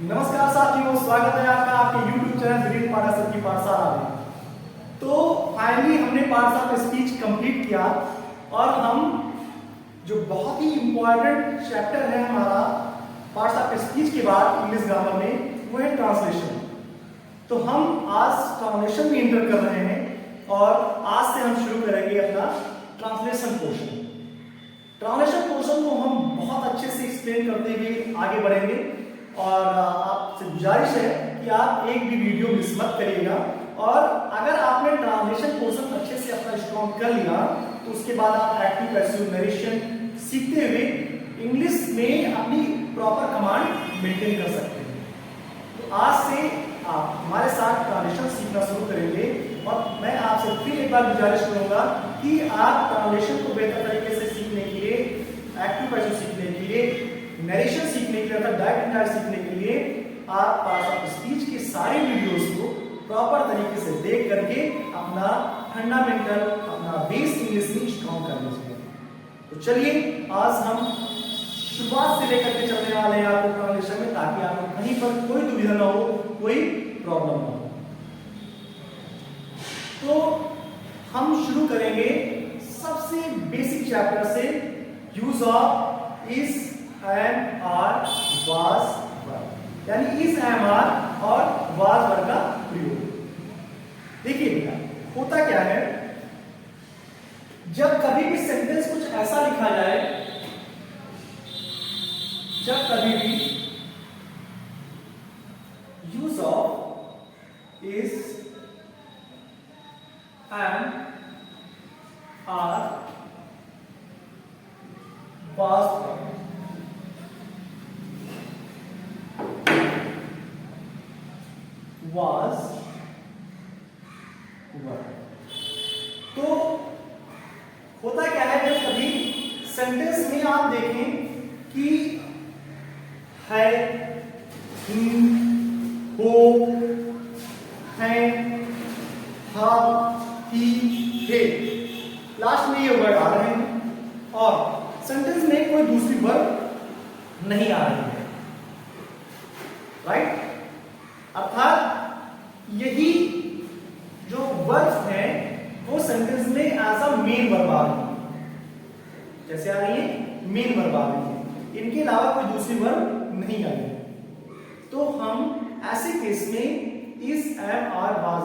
नमस्कार साथियों, स्वागत है आपका आपके YouTube चैनल ग्रीन पाठशाला की पाठशाला में। तो फाइनली हमने पार्ट्स ऑफ स्पीच कंप्लीट किया और हम जो बहुत ही इंपॉर्टेंट चैप्टर है हमारा पार्ट्स ऑफ स्पीच के बाद इंग्लिश ग्रामर में, वो है ट्रांसलेशन। तो हम आज ट्रांसलेशन में इंटर कर रहे हैं और आज से हम शुरू करेंगे अपना ट्रांसलेशन पोर्शन। ट्रांसलेशन पोर्शन को हम बहुत अच्छे से एक्सप्लेन करते हुए आगे बढ़ेंगे और आपसे गुजारिश है कि आप एक भी वीडियो मिस मत करिएगा। और अगर आपने ट्रांसलेशन पोर्शन अच्छे से अपना स्ट्रॉन्ग कर लिया तो उसके बाद आप एक्टिव पैसिव नरेशन सीखते हुए इंग्लिश में अपनी प्रॉपर कमांड मेंटेन कर सकते हैं। तो आज से आप हमारे साथ ट्रांसलेशन सीखना शुरू करेंगे और मैं आपसे फिर एक बार गुजारिश करूंगा कि आप ट्रांसलेशन को बेहतर तरीके से सीखने के लिए, एक्टिव पैसिव सीखने के लिए, नरेशन सीखने के लिए, डायरेक्ट इंडायरेक्ट सीखने के लिए आप पार्ट्स ऑफ स्पीच के सारे वीडियोस को प्रॉपर तरीके से देख करके अपना फंडामेंटल, अपना बेस इंग्लिश में स्ट्रॉन्ग कर लीजिए। तो चलिए आज हम शुरुआत से लेकर के चलने वाले हैं आपको ट्रांसलेशन में, ताकि आपको कहीं पर कोई दुविधा ना हो, कोई प्रॉब्लम ना हो। तो हम शुरू करेंगे सबसे बेसिक चैप्टर से, use of is and are was verb, यानी इज एम आर और वाज वर्ब का प्रयोग। देखिए बेटा, होता क्या है, जब कभी भी सेंटेंस कुछ ऐसा लिखा जाए, जब कभी भी use of is and are was verb, was verb, तो होता क्या है, जब कभी सेंटेंस में आप देखें कि है, हो, है, हा, ही, हे, लास्ट में ये वर्ड आ रहे हैं और सेंटेंस में कोई दूसरी वर्ब नहीं आ रही है, राइट। अर्थात यही जो वर्ब है वो सेंटेंस में एज अ मेन वर्ब आ रही है, जैसे आ रही है मेन वर्ब आ रही है, इनके अलावा कोई दूसरी वर्ब नहीं आ रही है। तो हम ऐसे केस में is am are was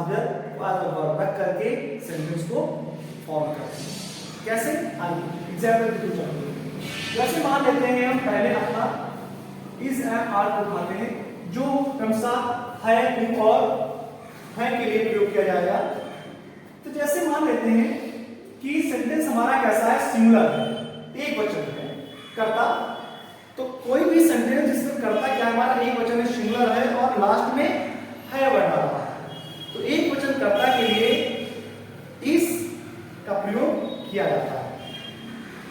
verb रख करके सेंटेंस को फॉर्म करते हैं। कैसे, आइए एग्जाम्पल के थ्रू चलते हैं। जैसे मान लेते हैं हम पहले अपना इज एम आर को उठाते हैं, जो क्रमशः है, हूं और है के लिए प्रयोग किया जाएगा। तो जैसे मान लेते हैं कि सेंटेंस हमारा कैसा है, सिंगुलर है, एक वचन है, कर्ता। तो कोई भी सेंटेंस जिसमें कर्ता क्या हमारा एक वचन है, सिंगुलर है और लास्ट में है वर्ड आ रहा है, तो एक वचन कर्ता के लिए इस का प्रयोग किया जाता है।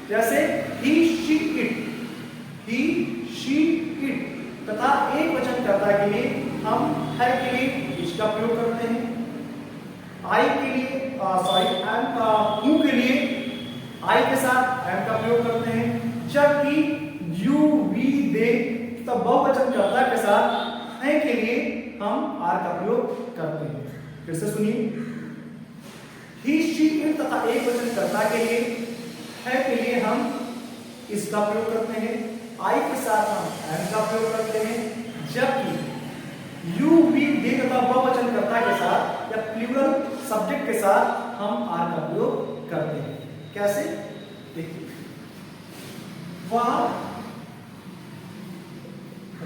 जैसे he, she, it, he, she, it, तथा एक वचन कर्ता के लिए हम है के लिए इस का प्रयोग करते हैं, आई के लिए एम, हूं के लिए आई के साथ एम का प्रयोग करते हैं, जबकि यू, वी, दे तथा बहुवचन कर्ता के साथ है के लिए हम आर का प्रयोग करते हैं। फिर से सुनिए, ही, शी, इट तथा एक वचन कर्ता के लिए है के लिए हम इसका प्रयोग करते हैं, आई के साथ हम एम का प्रयोग करते हैं, जबकि यू, वी, दे तथा बहुवचन कर्ता के साथ या प्लूरल सब्जेक्ट के साथ हम आर का प्रयोग करते हैं। कैसे, देखिए, वह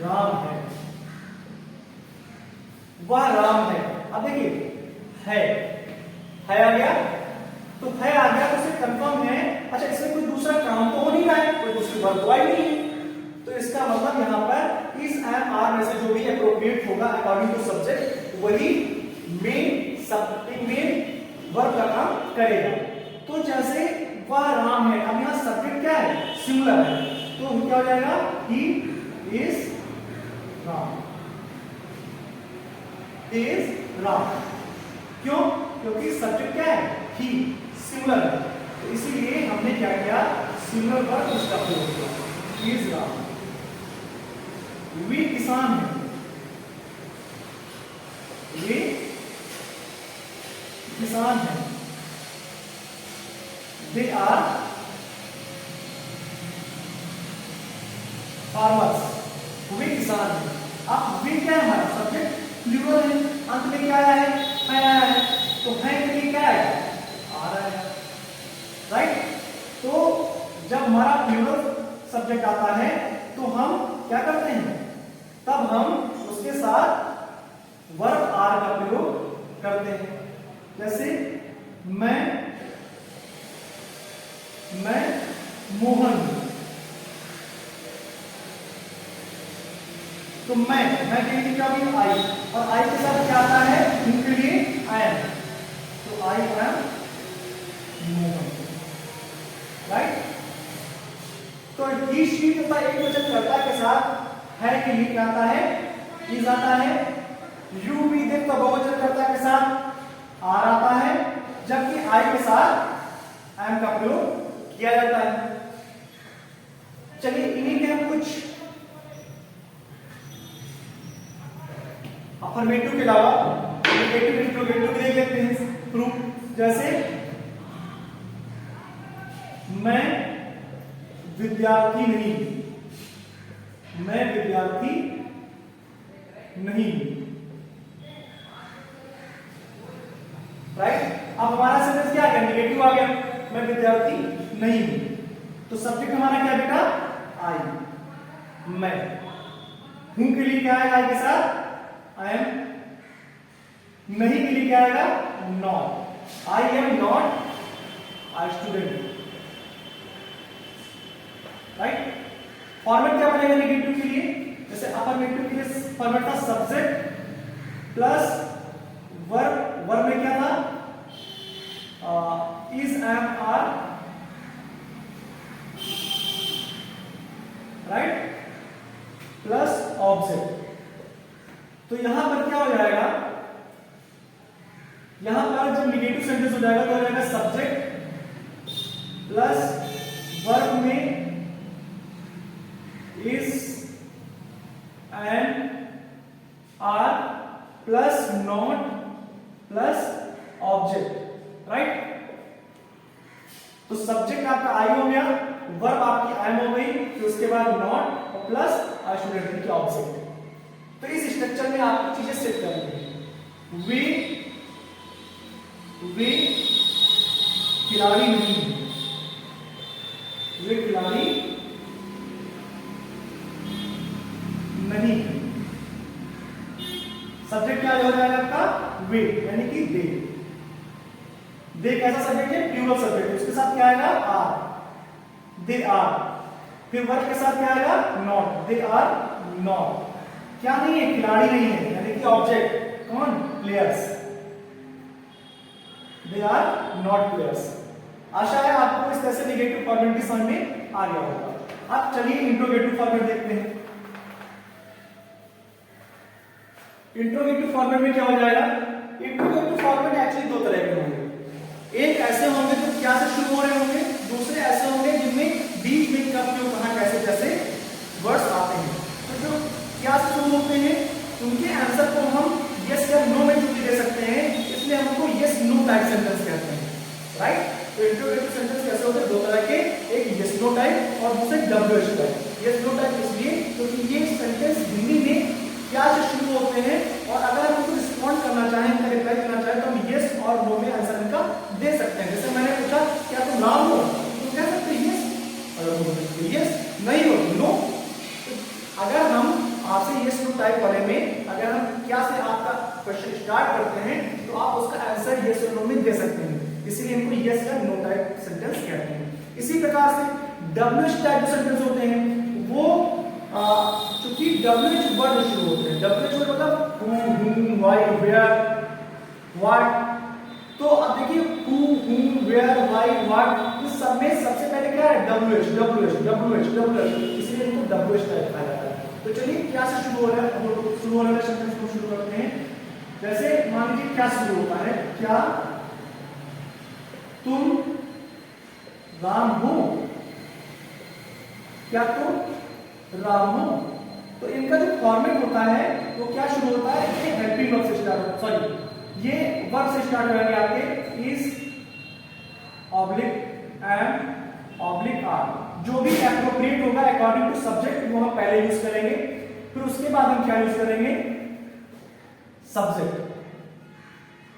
राम है, वह राम है। अब देखिए, है आ गया, तो है आ गया तो इसे कंफर्म है, अच्छा इसमें कोई दूसरा काम तो हो नहीं रहा है, कोई दूसरी वर्ब तो आई नहीं है, तो इसका मतलब यहां पर इस एम आर में से जो भी एप्रोप्रिएट होगा अकॉर्डिंग टू सब्जेक्ट, वही मेन वर्ब का काम करेगा। तो जैसे वह राम है, अब यहां सब्जेक्ट क्या है, सिंगुलर है, तो क्या हो जाएगा, he is Ram, he is Ram. क्यों, क्योंकि सब्जेक्ट क्या है, ही, सिंगुलर है, तो इसीलिए हमने क्या किया, सिंगुलर वर्ब इसका प्रयोग किया, ही इज राम। वे किसान हैं, किसान हैं, दे आर फार्मर्स, वे किसान हैं। अब वे क्या है हमारा सब्जेक्ट प्लूरल है, अंत में क्या आया है, तो है के लिए क्या है आ रहा है, राइट। तो जब हमारा प्लूरल सब्जेक्ट आता है तो हम क्या करते हैं, तब हम उसके साथ वर्ब आर का प्रयोग करते हैं। जैसे मैं मोहन हूं, तो मैं के लिए क्या भी आई, और आई के साथ क्या आता है उनके लिए आई एम, तो आई एम मोहन, राइट। तो ही शी तथा एक वचन कर्ता के साथ है के लिए क्या आता है इज आता है, यू वी दे तो बहुवचन कर्ता के साथ आर आता है, जबकि आई के साथ एम का प्रयोग किया जाता है। चलिए इन्हीं के हम कुछ अफर्मेटिव के अलावा नेगेटिव इंट्रोगेटिव देख लेते हैं प्रूफ। जैसे मैं विद्यार्थी नहीं, मैं विद्यार्थी नहीं, राइट। अब हमारा सेंटेंस क्या है, नेगेटिव आ गया, मैं विद्यार्थी नहीं हूं, तो सब्जेक्ट हमारा क्या बेटा आई, मैं हूं के लिए क्या आएगा आई के साथ आई एम, नहीं के लिए क्या आएगा not, I am not a student, right. Format क्या बनेगा नेगेटिव के लिए, जैसे अफर्मेटिव के लिए फॉर्मेट था सब्जेक्ट प्लस वर्ब, वर्ब में क्या था is am are, right, plus object. तो यहां पर क्या हो जाएगा, यहां पर जब नेगेटिव सेंटेंस हो जाएगा तो हो जाएगा सब्जेक्ट प्लस वर्ब में is and are plus not plus object, right. तो सब्जेक्ट आपका आई हो गया, वर्ब आपकी एम हो गई, तो उसके बाद नॉट और प्लस आई स्टूडेंट की ऑब्जेक्ट। तो इस स्ट्रक्चर में आपको चीजें सेट करनी है। वे खिलाड़ी नहीं, वे खिलाड़ी नहीं, सब्जेक्ट क्या हो जाएगा आपका वे, यानी कि दे कैसा सब्जेक्ट है प्लूरल सब्जेक्ट, उसके साथ क्या आएगा आर, दे आर। फिर वर्ब के साथ क्या आएगा नॉट, दे आर नॉट, क्या नहीं है खिलाड़ी नहीं है, यानी कि ऑब्जेक्ट कौन players, they are not players. आशा है आपको इस तरह से नेगेटिव फॉर्मेट भी समझ में आ गया होगा। अब चलिए इंट्रोगेटिव फॉर्मेट देखते हैं। इंट्रोगेटिव फॉर्मेट में क्या हो जाएगा, इंट्रोगेटिव फॉर्मेट एक्चुअली दो तरह के होंगे, एक ऐसे होंगे जो क्या से शुरू हो रहे होंगे, दूसरे ऐसे होंगे जिनमें बीच में कब क्यों कहां कैसे कैसे वर्ड्स आते हैं। तो जो क्या से शुरू होते हैं उनके आंसर को हम यस या नो में छुट्टी दे सकते हैं, इसलिए हम उनको यस नो टाइप सेंटेंस कहते हैं, राइट। तो इंट्रोगेटिव सेंटेंस कैसे होते हैं, दो तरह के, एक यस नो टाइप और दूसरे WH type. Yes no type इसलिए क्योंकि ये सेंटेंस हिंदी में क्या से शुरू होते हैं, और अगर हम उनको रिस्पॉन्ड करना चाहें, इनका रिप्लाई करना चाहें तो हम यस और नो में आंसर इनका दे सकते हैं। जैसे मैंने पूछा क्या तुम राम हो, तो कह सकते हैं यस, अगर यस नहीं हो नो। अगर हम आपसे यस नो टाइप वाले में अगर हम क्या से आपका क्वेश्चन स्टार्ट करते हैं तो आप उसका आंसर यस और नो में दे सकते हैं, इसीलिए इनको यस या नो टाइप सेंटेंस कहते हैं। इसी प्रकार से डब्ल्यूएच टाइप सेंटेंस होते हैं, वो चूंकि डब्ल्यूएच वर्ड शुरू होते हैं, डब्ल्यूएच वर्ड मतलब who, whom, why, where, what। तो अब देखिए who, whom, where, why, what, इस सब में सबसे पहले क्या है डब्ल्यूएच, डब्ल्यूएच, डब्ल्यूएच, डब्ल्यूएच, इसलिए इनको डब्ल्यूएच टाइप कहा जाता है। तो चलिए क्या से शुरू हो रहा है, शुरू होने वाले सेंटेंस को शुरू करते हैं। जैसे मान लीजिए क्या शुरू होता है, क्या तुम राम हो, क्या तुम राम हो। तो इनका जो फॉर्मेट होता है वो क्या शुरू होता है, हेल्पिंग वर्ब से स्टार्ट, सॉरी ये वर्ब से स्टार्ट हो जाएंगे आपके is oblique and oblique are. जो भी एप्रोप्रिएट होगा अकॉर्डिंग टू सब्जेक्ट वो हम पहले यूज करेंगे, फिर उसके बाद हम क्या यूज करेंगे सब्जेक्ट,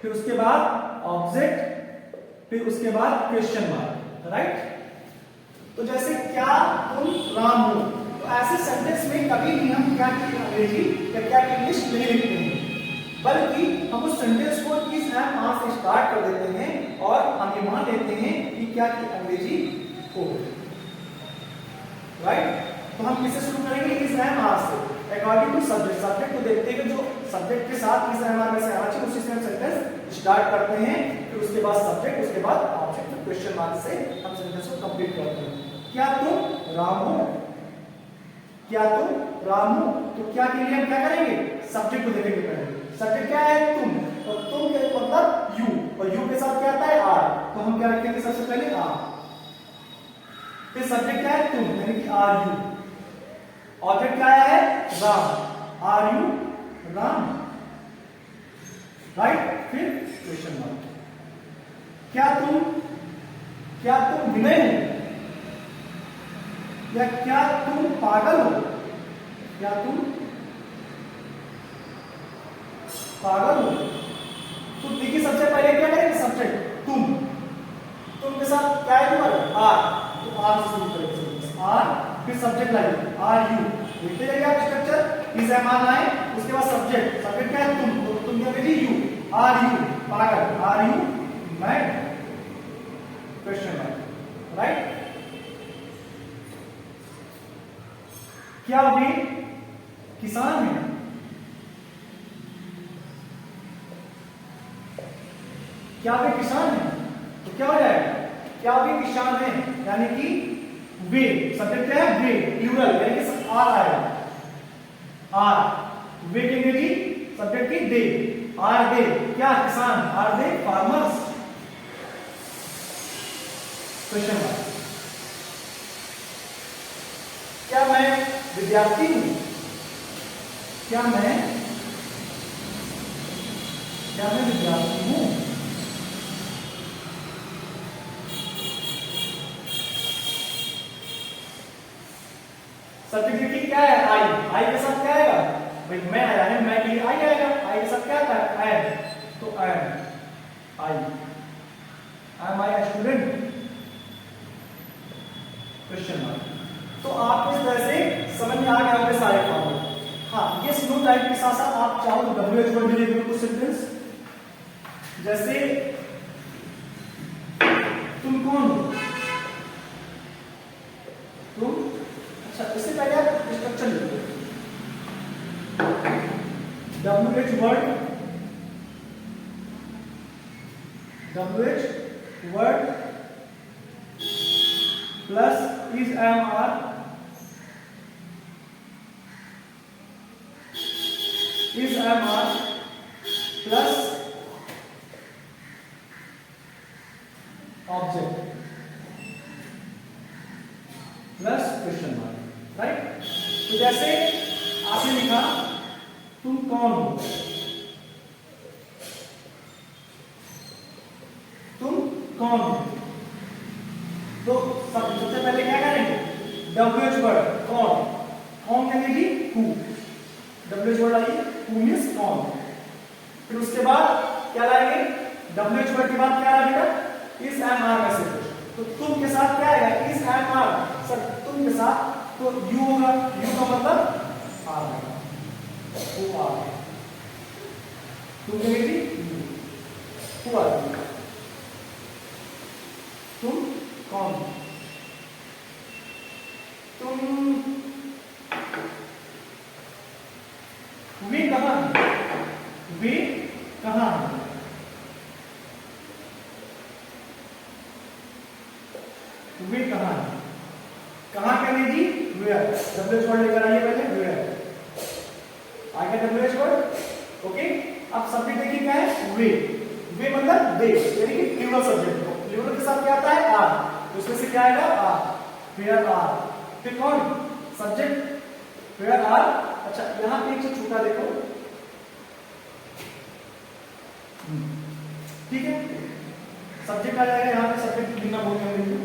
फिर उसके बाद ऑब्जेक्ट, फिर उसके बाद क्वेश्चन मार्क, राइट। तो जैसे क्या तुम राम हो, तो ऐसे सेंटेंस में कभी भी हम क्या की अंग्रेजी या क्या की इंग्लिश नहीं लिखते हैं, बल्कि हम उस सेंटेंस को इस एम आर से स्टार्ट कर देते हैं और हम ये मान लेते हैं कि क्या की अंग्रेजी हो, राइट। तो हम किससे शुरू करेंगे इस एम आर से अकॉर्डिंग टू सब्जेक्ट। सब्जेक्ट को देखते हैं जो सब्जेक्ट के साथ इस एम आर में से आना चाहिए उसी से हम सेंटेंस स्टार्ट करते हैं, फिर उसके बाद सब्जेक्ट, उसके बाद ऑब्जेक्ट, फिर क्वेश्चन मार्क से हम सेंटेंस को कंप्लीट करते हैं। क्या तुम राम हो, क्या तुम राम हो, तो क्या के लिए हम क्या करेंगे सब्जेक्ट को देखेंगे पहले। सब्जेक्ट क्या है तुम, और तुम के मतलब यू, और यू के साथ क्या आता है आर, तो हम क्या लिखेंगे सबसे पहले आर। फिर सब्जेक्ट क्या है तुम यानी कि आर यू, ऑब्जेक्ट क्या है Ram, are you Ram, right. फिर क्वेश्चन मार्क। क्या तुम विनय हो, या क्या तुम पागल हो, क्या तुम पागल हो। तो देखिए सबसे पहले क्या करेंगे सब्जेक्ट तुम के साथ क्या है तुम्हारा आर, तो आर से शुरू करेंगे आर, फिर सब्जेक्ट लाइन आर यू, देखते जाइए आप structure is am are line, उसके बाद सब्जेक्ट क्या है तुम, तो तुम क्या करिए यू, आर यू पागल, are you mad, question mark, right. क्या वे किसान हैं, क्या वे किसान हैं, तो क्या हो जाएगा क्या वे किसान हैं, यानी कि वे सब्जेक्ट क्या है वे प्लूरल यानी कि आर आएगा, आर वे कहेंगे जी सब्जेक्ट की दे, आर दे क्या किसान, are they farmers, question mark. क्या मैं विद्यार्थी हूं, क्या मैं विद्यार्थी हूं, सब्जेक्ट की क्या है आई के साथ क्या आएगा भाई मैं आया है, मैं के लिए आई आएगा, आई के साथ क्या आता है एम, तो am I am I student, question mark. तो आपको इस तरह से समझ में आ गया होंगे सारे फॉर्मूले। हाँ ये स्लो टाइप के साथ साथ आप चाहो तो WH वर्ड भी लिख दो कुछ सेंटेंस, जैसे तुम कौन हो, तुम, अच्छा इससे पहले आप स्ट्रक्चर लिख दो WH word plus is am are plus object plus question mark, right. तो जैसे आपने लिखा तुम कौन हो, तुम कौन हो, तो सबसे पहले क्या करेंगे WH वर्ड कौन कहेंगे जी हु, WH वर्ड आइए हु मींस कौन, फिर उसके बाद क्या लाएंगे WH वर्ड के बाद क्या आएगा इस एम आर में से, तो तुम के साथ क्या आएगा इस एम आर, सर तुम के साथ तो यू होगा, यू का मतलब आर आएगा, हु आर, तुम कहेंगे जी हु आर, तुम कौन, तुम वे कहां है, वे कहां है, वे कहां है, कहां करेंगे जी वेयर, WH वर्ड लेकर आइए पहले वेयर, आ गया WH वर्ड, ओके। अब सब्जेक्ट देखिए क्या है वे मतलब दे यानी कि प्लूरल सब्जेक्ट, प्लूरल के साथ क्या आता है आर, उसमें से क्या आएगा आर, वेयर आर, फिर कौन सब्जेक्ट वेयर आर। अच्छा यहाँ पे एक चीज छूटा देखो, ठीक है, सब्जेक्ट आ जाएगा यहाँ पे, सब्जेक्ट लिखना बोल रहे हैं।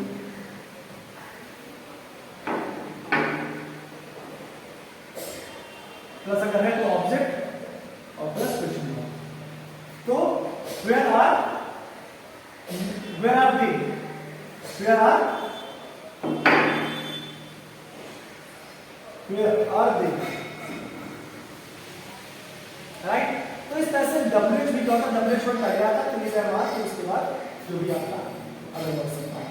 प्लस अगर है तो ऑब्जेक्ट और प्लस क्वेश्चन मार्क। तो where are they, where are they, right. तो इस तरह से WH भी क्या होता है, WH वर्ड पहले आता है, फिर मार्क, फिर उसके बाद जो भी आपका अगला वर्ड आता है।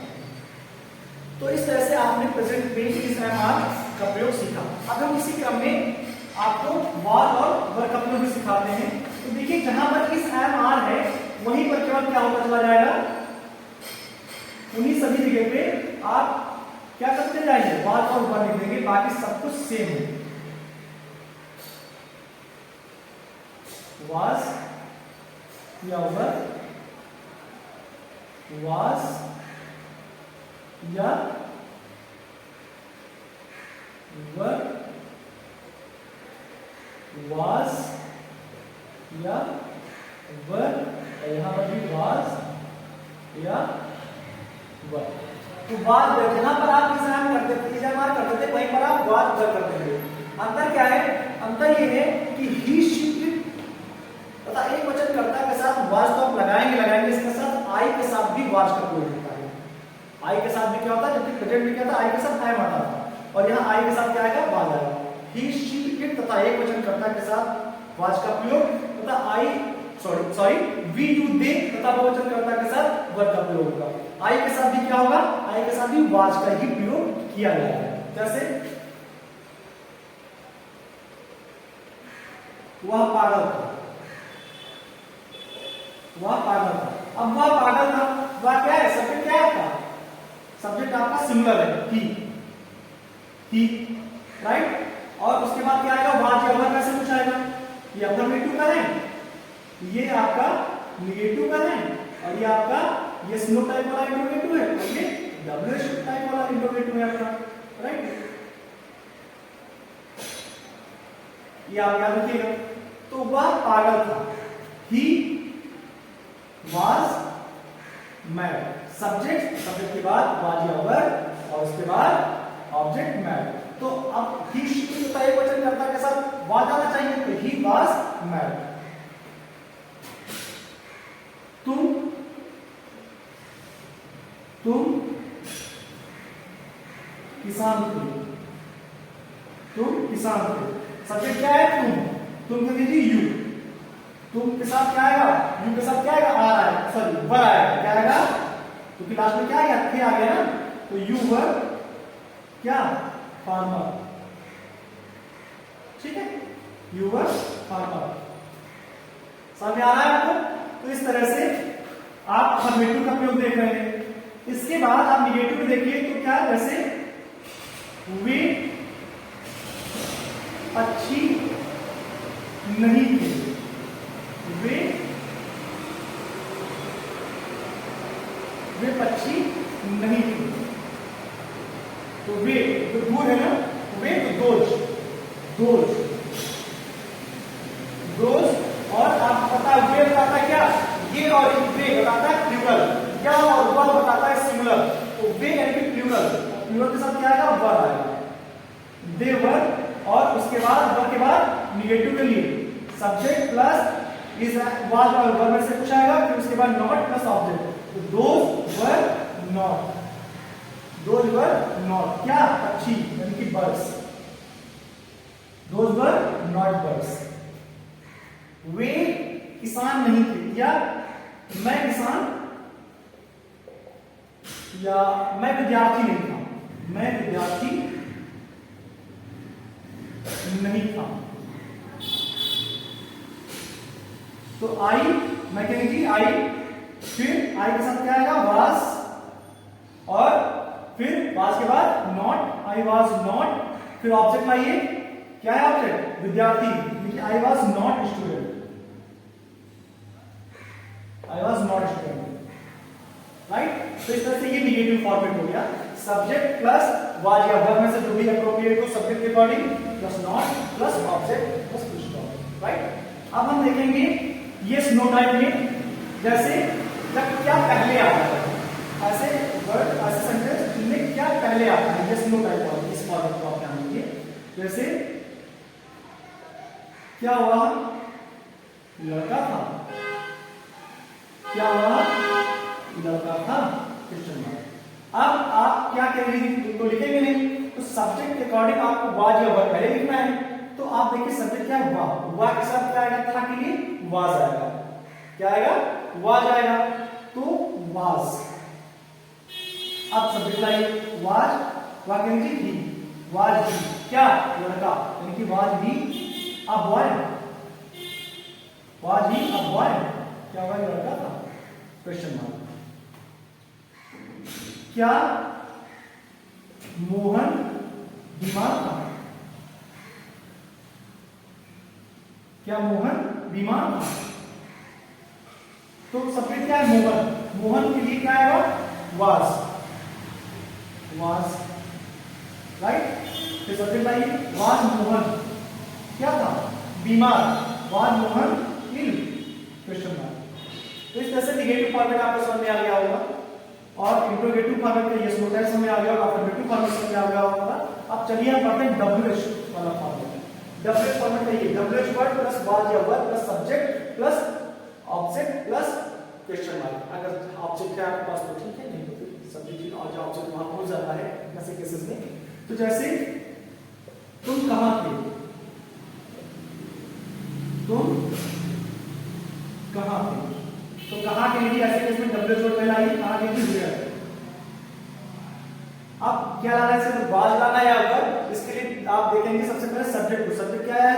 तो इस तरह से आपने प्रेजेंट में इस मार्क का प्रयोग सीखा। अब हम इसी क्रम में आपको वाज और वर्ब का प्रयोग भी सिखाते हैं। तो देखिए जहां पर इस MR है वहीं पर केवल क्या होता चला जाएगा, उन्हीं सभी जगह पे आप क्या करते जाएंगे, वाज और वर्ब लिख देंगे, बाकी सब कुछ सेम है। वाज या वर्ब, वाज या वर्ब, वाज या वर्ब, यहां पर भी वाज या वर्ब। तो वाज जहां पर आप एग्जाम करते थे, करते थे, वहीं पर आप वाज वर्ब करते थे। अंतर क्या है, अंतर ये है कि ही शी तथा एक वचन कर्ता के साथ वाज तो आप लगाएंगे, इसके साथ आई के साथ भी वाज का प्रयोग होता है। आई के साथ भी क्या होता है, जबकि प्रेजेंट में क्या था, आई के साथ एम आता था, और यहाँ आई के साथ क्या आएगा, वाज आएगा। ही शी इट तथा एक वचन कर्ता के साथ वाज का प्रयोग तथा I sorry we you they तथा बहुवचन कर्ता के साथ वर्ब का प्रयोग होगा। आई के साथ भी क्या होगा, आई के साथ भी वाज का ही प्रयोग किया जाएगा। जैसे वह पागल था, वह पागल था। अब वह पागल था, वह क्या है, सब्जेक्ट क्या है आपका, सब्जेक्ट आपका सिंगुलर है, ही, राइट। और उसके बाद क्या आएगा, वाज या वर्ब ऐसे कुछ आएगा। ये अफर्मेटिव का है, ये आपका निगेटिव का है, और ये आपका ये स्नो टाइप वाला इंटरोगेटिव है, और ये WH टाइप वाला इंटरोगेटिव है आपका, राइट। ये आप याद रखिएगा। तो वह पागल था, ही वाज मैड। सब्जेक्ट के बाद वाज या वर्ब, और उसके बाद ऑब्जेक्ट मैड। तो अब ही शी तथा एक वचन कर्ता के साथ वाज आना चाहिए, तो ही वाज मैड। तुम किसान थे, तुम किसान थे। सब्जेक्ट क्या है, तुम कह दीजिए यू, तुम के साथ क्या आएगा, यू के साथ क्या आएगा, आ रहा है, सॉरी वर आएगा, क्या आएगा, क्योंकि लास्ट में क्या आएगा, थे आ गया ना, तो यू वर क्या, फार्मर, ठीक है, यू वर फार्मर। समझ में आ रहा है आपको। तो इस तरह से आप अफर्मेटिव का प्रयोग देख रहे हैं। इसके बाद आप निगेटिव देखिए, तो क्या, जैसे वे अच्छी नहीं थी, वे अच्छी नहीं थी। तो वे जो दूर है ना, वे तो दोज, और आपको पता है वे बताता है क्या, ये और वे बताता है प्लूरल, क्या और वह बताता है सिंगुलर। तो वे यानी कि प्लूरल के साथ क्या आएगा, वर आएगा, दे वर, और उसके बाद वर के बाद निगेटिव के लिए सब्जेक्ट प्लस इज वाज और वर में से कुछ आएगा, फिर उसके बाद नॉट प्लस ऑब्जेक्ट। तो दोज वर नॉट क्या, अच्छी यानी कि birds, those were not birds. वे किसान नहीं थे, या मैं किसान या मैं विद्यार्थी नहीं था, मैं विद्यार्थी नहीं था। तो आई, मैं कहेंगी आई, फिर आई के साथ क्या आएगा, वाज, और फिर वाज के बाद नॉट, आई वाज नॉट, फिर ऑब्जेक्ट लाइए, क्या है ऑब्जेक्ट, विद्यार्थी, I was not student, I was not student, right. तो इस तरह से ये निगेटिव फॉर्मेट हो गया, सब्जेक्ट प्लस वाज या वर्ब में से जो भी एप्रोप्रिएट हो सब्जेक्ट के according, plus not plus object plus full stop, right. अब हम देखेंगे ये स्नो टाइप में जैसे जब क्या पहले आता है, ऐसे वर्ड ऐसे सेंटेंस जिनमें क्या पहले आता है, यस नो टाइप ऑफ इस फॉर्मेट को आप ध्यान दीजिए। जैसे क्या हुआ, लड़का था, क्या हुआ, लड़का था, क्वेश्चन मार्क। अब आप क्या करेंगे, तो लिखेंगे नहीं, तो सब्जेक्ट के अकॉर्डिंग आपको वाज या वर्ब पहले लिखना है। तो आप देखिए सब्जेक्ट क्या हुआ, हुआ के साथ क्या आएगा, था के लिए वाज आएगा, क्या आएगा, वाज आएगा, तो वाज। अब सब्जेक्ट लाइए, वाज, वाज कहेंगे ही, वाज ही, क्या, लड़का, यानी कि was he a boy, was he a boy, क्या हुआ, लड़का था, क्वेश्चन मार्क। क्या मोहन बीमार था, क्या मोहन बीमार था, तो सब्जेक्ट क्या है, मोहन, मोहन के लिए क्या आएगा, वाज, वाज, राइट। फिर सब्जेक्ट आइए, वाज मोहन क्या था, बीमार, was Mohan ill, question mark. तो इस तरह से निगेटिव फॉर्मेट आपको समझ में आ गया होगा, और इंट्रोगेटिव फॉर्मेट का यस नो टाइप समझ में आ गया होगा, अफर्मेटिव फॉर्मेट समझ में आ गया होगा। अब चलिए हम पढ़ते हैं डब्ल्यूएच वाला फॉर्मेट। डब्ल्यूएच फॉर्मेट है ये, डब्ल्यूएच वर्ड प्लस वाज या verb plus subject plus object plus question mark. अगर ऑब्जेक्ट है आपके पास तो ठीक है, नहीं तो फिर सब्जेक्ट और जो ऑब्जेक्ट वहां भूल जाता है ऐसे केसेस में। तो जैसे तुम कहां थे, तुम कहां थे, तो कहां के लिए ऐसे केस में डब्ल्यूएच वर्ड पहला आइए, कहां के लिए वेयर। अब क्या लाना है, सिर्फ वाज लाना है या वर्ब, इसके लिए आप देखेंगे सबसे पहले सब्जेक्ट को, सब्जेक्ट क्या है,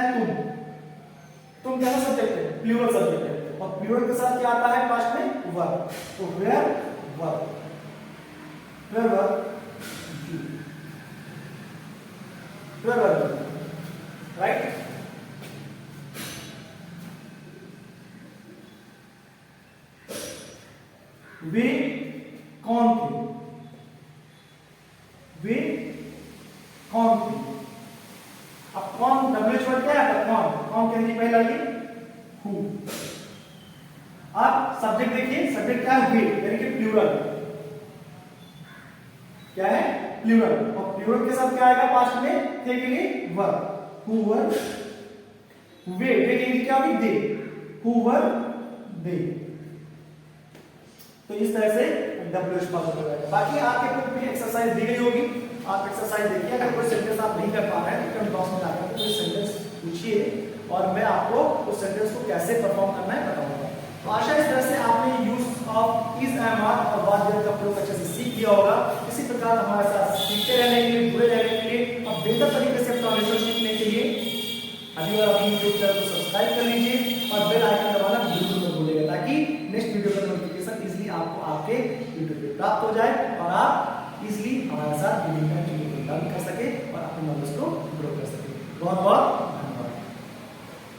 तुम क्या सब्जेक्ट है, प्लूरल सब्जेक्ट है, और प्लूरल के साथ क्या आता है पास्ट में, वर्ब, तो where verb, where verb, where verb, right. वे कौन थे, वे कौन थे। अब कौन, डब्ल्यूएच वर्ड क्या है, कौन, कौन के लिए पहला ये हु। अब सब्जेक्ट देखिए, सब्जेक्ट क्या है, वे, यानी कि प्लूरल, क्या है, प्लूरल, और प्लूरल के साथ क्या आएगा पास्ट में, थे के लिए वर्ब, हु वर, वे के लिए क्या होगी, दे, हु वर दे। तो इस तरह से डब्ल्यूएच फॉर्मेट हो जाएगा। बाकी आपके बुक में एक्सरसाइज दी गई होगी, आप एक्सरसाइज देखिए। अगर कोई सेंटेंस आप नहीं कर पा रहे हैं तो कमेंट बॉक्स में जाकर कोई सेंटेंस पूछिए और मैं आपको उस सेंटेंस को कैसे परफॉर्म करना है बताऊंगा। तो आशा इस तरह से आपने use of is and are और वाज वेयर का प्रयोग अच्छे से सीख लिया होगा। इसी प्रकार हमारे साथ सीखते रहने के लिए, जुड़े रहने के लिए और बेहतर तरीके से ट्रांसलेशन सीखने के लिए अभी और अपनी यूट्यूब चैनल को सब्सक्राइब कर लीजिए और बेल आइकन दबाना बिल्कुल मत भूलिएगा, ताकि नेक्स्ट वीडियो का नोटिफिकेशन इजीली आपको आपके यूट्यूब पे प्राप्त हो जाए और आप इजीली हमारे साथ वीडियो का डन कर सके और अपने नॉलेज को ग्रो कर सके। बहुत बहुत